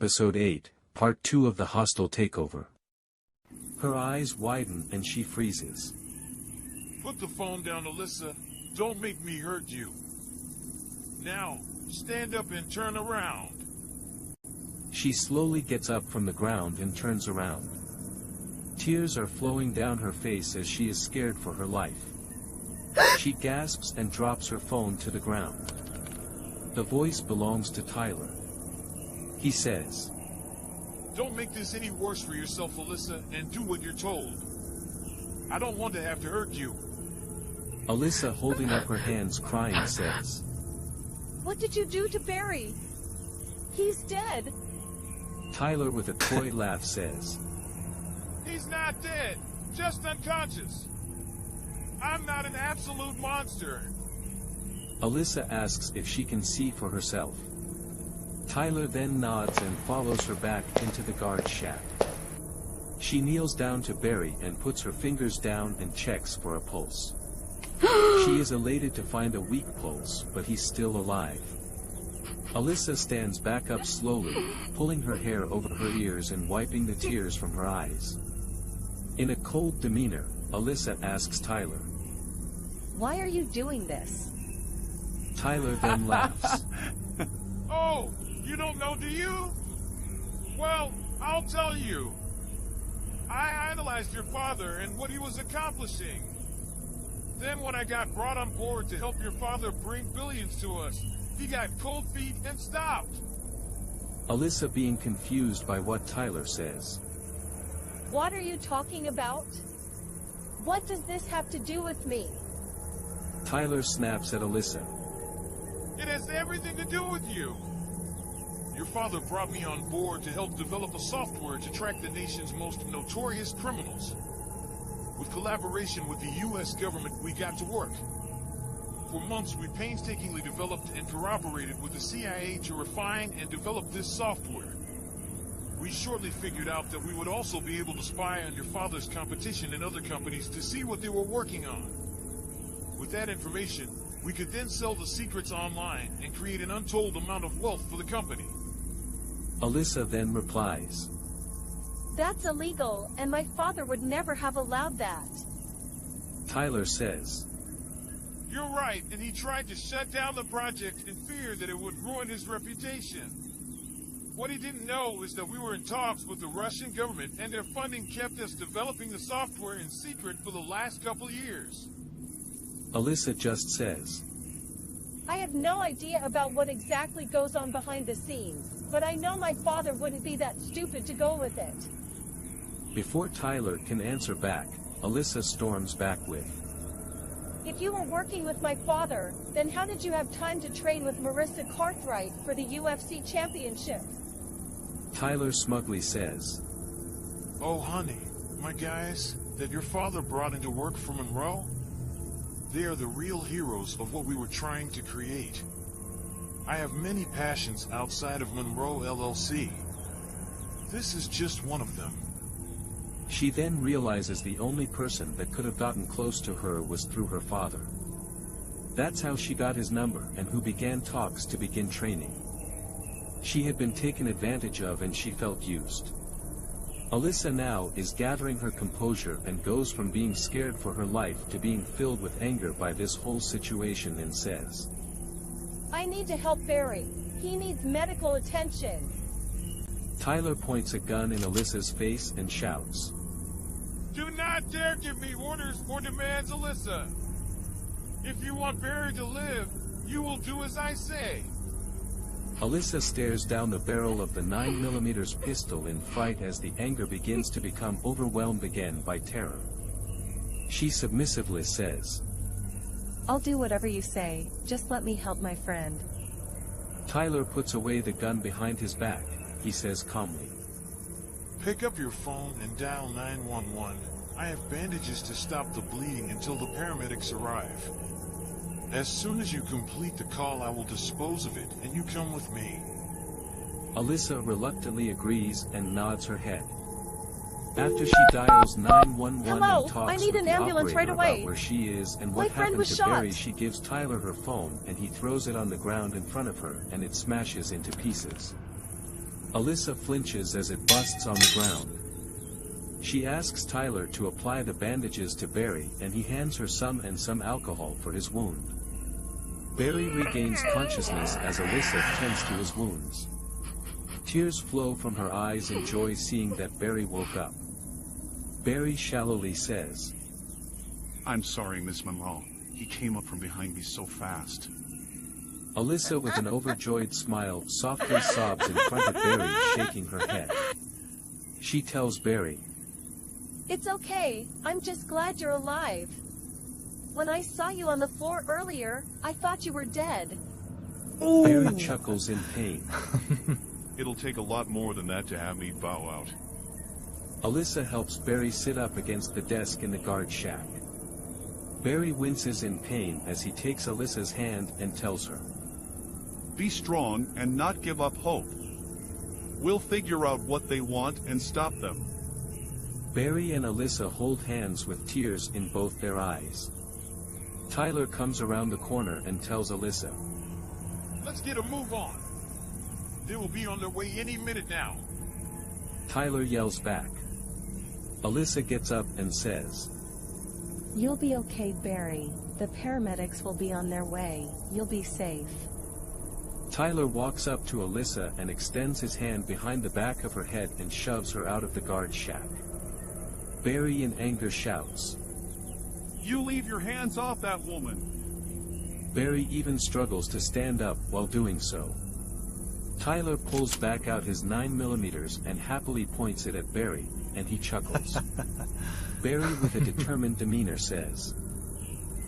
Episode 8, Part 2 of the Hostile Takeover. Her eyes widen and she freezes. Put the phone down, Alyssa. Don't make me hurt you. Now, stand up and turn around. She slowly gets up from the ground and turns around. Tears are flowing down her face as she is scared for her life. She gasps and drops her phone to the ground. The voice belongs to Tyler. He says, "Don't make this any worse for yourself, Alyssa, and do what you're told. I don't want to have to hurt you." Alyssa, holding up her hands crying, says, "What did you do to Barry? He's dead." Tyler, with a coy laugh, says, "He's not dead, just unconscious. I'm not an absolute monster." Alyssa asks if she can see for herself. Tyler then nods and follows her back into the guard shack. She kneels down to Barry and puts her fingers down and checks for a pulse. She is elated to find a weak pulse, but he's still alive. Alyssa stands back up slowly, pulling her hair over her ears and wiping the tears from her eyes. In a cold demeanor, Alyssa asks Tyler, "Why are you doing this?" Tyler then laughs. "Oh, you don't know, do you? Well, I'll tell you. I idolized your father and what he was accomplishing. Then when I got brought on board to help your father bring billions to us, he got cold feet and stopped." Alyssa, being confused by what Tyler says. "What are you talking about? What does this have to do with me?" Tyler snaps at Alyssa. "It has everything to do with you. Your father brought me on board to help develop a software to track the nation's most notorious criminals. With collaboration with the U.S. government, we got to work. For months, we painstakingly developed and cooperated with the CIA to refine and develop this software. We shortly figured out that we would also be able to spy on your father's competition and other companies to see what they were working on. With that information, we could then sell the secrets online and create an untold amount of wealth for the company." Alyssa then replies, "That's illegal, and my father would never have allowed that." Tyler says, "You're right, and he tried to shut down the project in fear that it would ruin his reputation. What he didn't know is that we were in talks with the Russian government, and their funding kept us developing the software in secret for the last couple years." Alyssa just says, "I have no idea about what exactly goes on behind the scenes, but I know my father wouldn't be that stupid to go with it." Before Tyler can answer back, Alyssa storms back with, "If you were working with my father, then how did you have time to train with Marissa Cartwright for the UFC championship?" Tyler smugly says, "Oh, honey, my guys that your father brought into work for Monroe? They are the real heroes of what we were trying to create. I have many passions outside of Monroe LLC. This is just one of them." She then realizes the only person that could have gotten close to her was through her father. That's how she got his number and who began talks to begin training. She had been taken advantage of and she felt used. Alyssa now is gathering her composure and goes from being scared for her life to being filled with anger by this whole situation and says, "I need to help Barry. He needs medical attention." Tyler points a gun in Alyssa's face and shouts, "Do not dare give me orders or demands, Alyssa. If you want Barry to live, you will do as I say." Alyssa stares down the barrel of the 9mm pistol in fright as the anger begins to become overwhelmed again by terror. She submissively says, "I'll do whatever you say, just let me help my friend." Tyler puts away the gun behind his back. He says calmly, "Pick up your phone and dial 911. I have bandages to stop the bleeding until the paramedics arrive. As soon as you complete the call, I will dispose of it, and you come with me." Alyssa reluctantly agrees and nods her head. After she dials 911 Hello, and talks I need with an the ambulance right operator away. about where she is and My what friend happened was to shot. Barry, she gives Tyler her phone and he throws it on the ground in front of her and it smashes into pieces. Alyssa flinches as it busts on the ground. She asks Tyler to apply the bandages to Barry and he hands her some alcohol for his wound. Barry regains consciousness as Alyssa tends to his wounds. Tears flow from her eyes in joy seeing that Barry woke up. Barry shallowly says, "I'm sorry, Miss Monroe. He came up from behind me so fast." Alyssa with an overjoyed smile softly sobs in front of Barry shaking her head. She tells Barry, "It's okay, I'm just glad you're alive. When I saw you on the floor earlier, I thought you were dead." Barry chuckles in pain. It'll take a lot more than that to have me bow out. Alyssa helps Barry sit up against the desk in the guard shack. Barry winces in pain as he takes Alyssa's hand and tells her, "Be strong and not give up hope. We'll figure out what they want and stop them." Barry and Alyssa hold hands with tears in both their eyes. Tyler comes around the corner and tells Alyssa, "Let's get a move on. They will be on their way any minute now." Tyler yells back. Alyssa gets up and says, "You'll be okay, Barry. The paramedics will be on their way. You'll be safe." Tyler walks up to Alyssa and extends his hand behind the back of her head and shoves her out of the guard shack. Barry in anger shouts, "You leave your hands off that woman." Barry even struggles to stand up while doing so. Tyler pulls back out his 9mm and happily points it at Barry, and he chuckles. Barry with a determined demeanor says,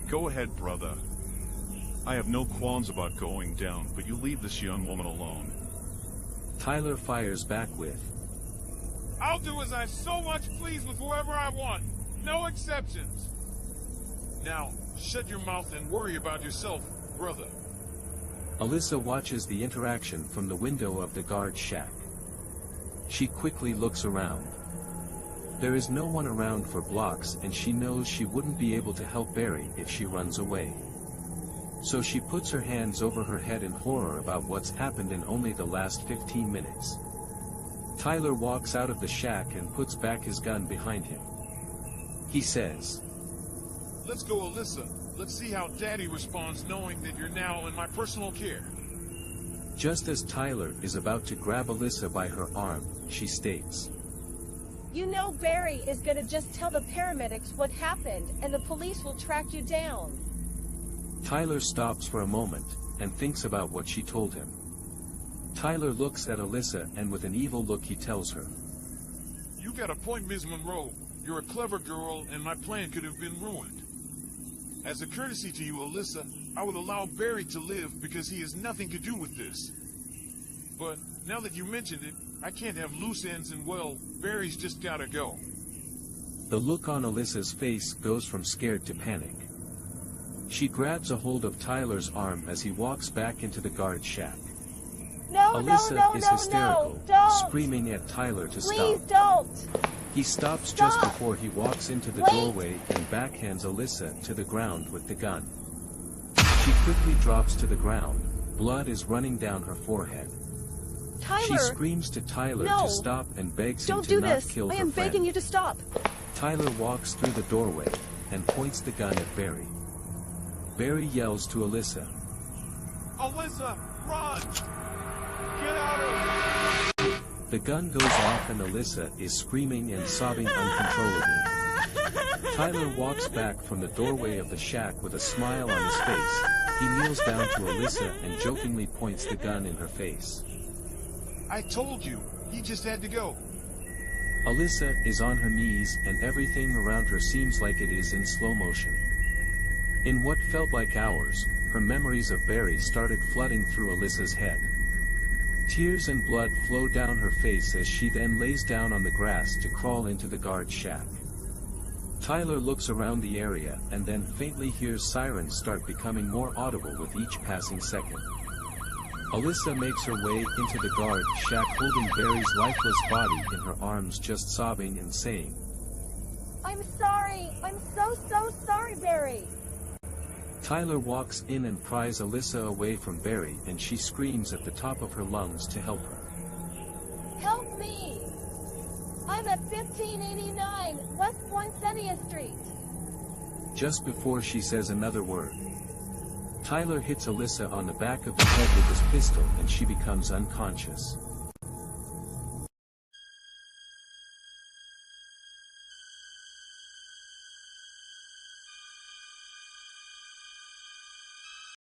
"Go ahead, brother. I have no qualms about going down, but you leave this young woman alone." Tyler fires back with, "I'll do as I so much please with whoever I want. No exceptions. Now, shut your mouth and worry about yourself, brother." Alyssa watches the interaction from the window of the guard shack. She quickly looks around. There is no one around for blocks and she knows she wouldn't be able to help Barry if she runs away. So she puts her hands over her head in horror about what's happened in only the last 15 minutes. Tyler walks out of the shack and puts back his gun behind him. He says, "Let's go, Alyssa. Let's see how Daddy responds knowing that you're now in my personal care." Just as Tyler is about to grab Alyssa by her arm, she states, "You know Barry is gonna just tell the paramedics what happened and the police will track you down." Tyler stops for a moment, and thinks about what she told him. Tyler looks at Alyssa and with an evil look he tells her, "You got a point, Ms. Monroe. You're a clever girl and my plan could have been ruined. As a courtesy to you, Alyssa, I would allow Barry to live because he has nothing to do with this. But now that you mentioned it, I can't have loose ends and well, Barry's just gotta go." The look on Alyssa's face goes from scared to panic. She grabs a hold of Tyler's arm as he walks back into the guard shack. No, Alyssa no, no, is no, hysterical, no, don't. screaming at Tyler to Please stop. don't. He stops Stop. just before he walks into the Wait. doorway and backhands Alyssa to the ground with the gun. She quickly drops to the ground, blood is running down her forehead. Tyler, She screams to Tyler no. to stop and begs him don't to do not this. kill I her am friend. begging you to stop. Tyler walks through the doorway and points the gun at Barry. Barry yells to Alyssa, "Alyssa, run! Get out of here!" The gun goes off and Alyssa is screaming and sobbing uncontrollably. Tyler walks back from the doorway of the shack with a smile on his face. He kneels down to Alyssa and jokingly points the gun in her face. "I told you, he just had to go." Alyssa is on her knees and everything around her seems like it is in slow motion. In what felt like hours, her memories of Barry started flooding through Alyssa's head. Tears and blood flow down her face as she then lays down on the grass to crawl into the guard shack. Tyler looks around the area and then faintly hears sirens start becoming more audible with each passing second. Alyssa makes her way into the guard shack holding Barry's lifeless body in her arms, just sobbing and saying, "I'm sorry. I'm so sorry, Barry." Tyler walks in and pries Alyssa away from Barry and she screams at the top of her lungs to help her. me. I'm at 1589 West Poinsettia Street. Just before she says another word, Tyler hits Alyssa on the back of the head with his pistol and she becomes unconscious.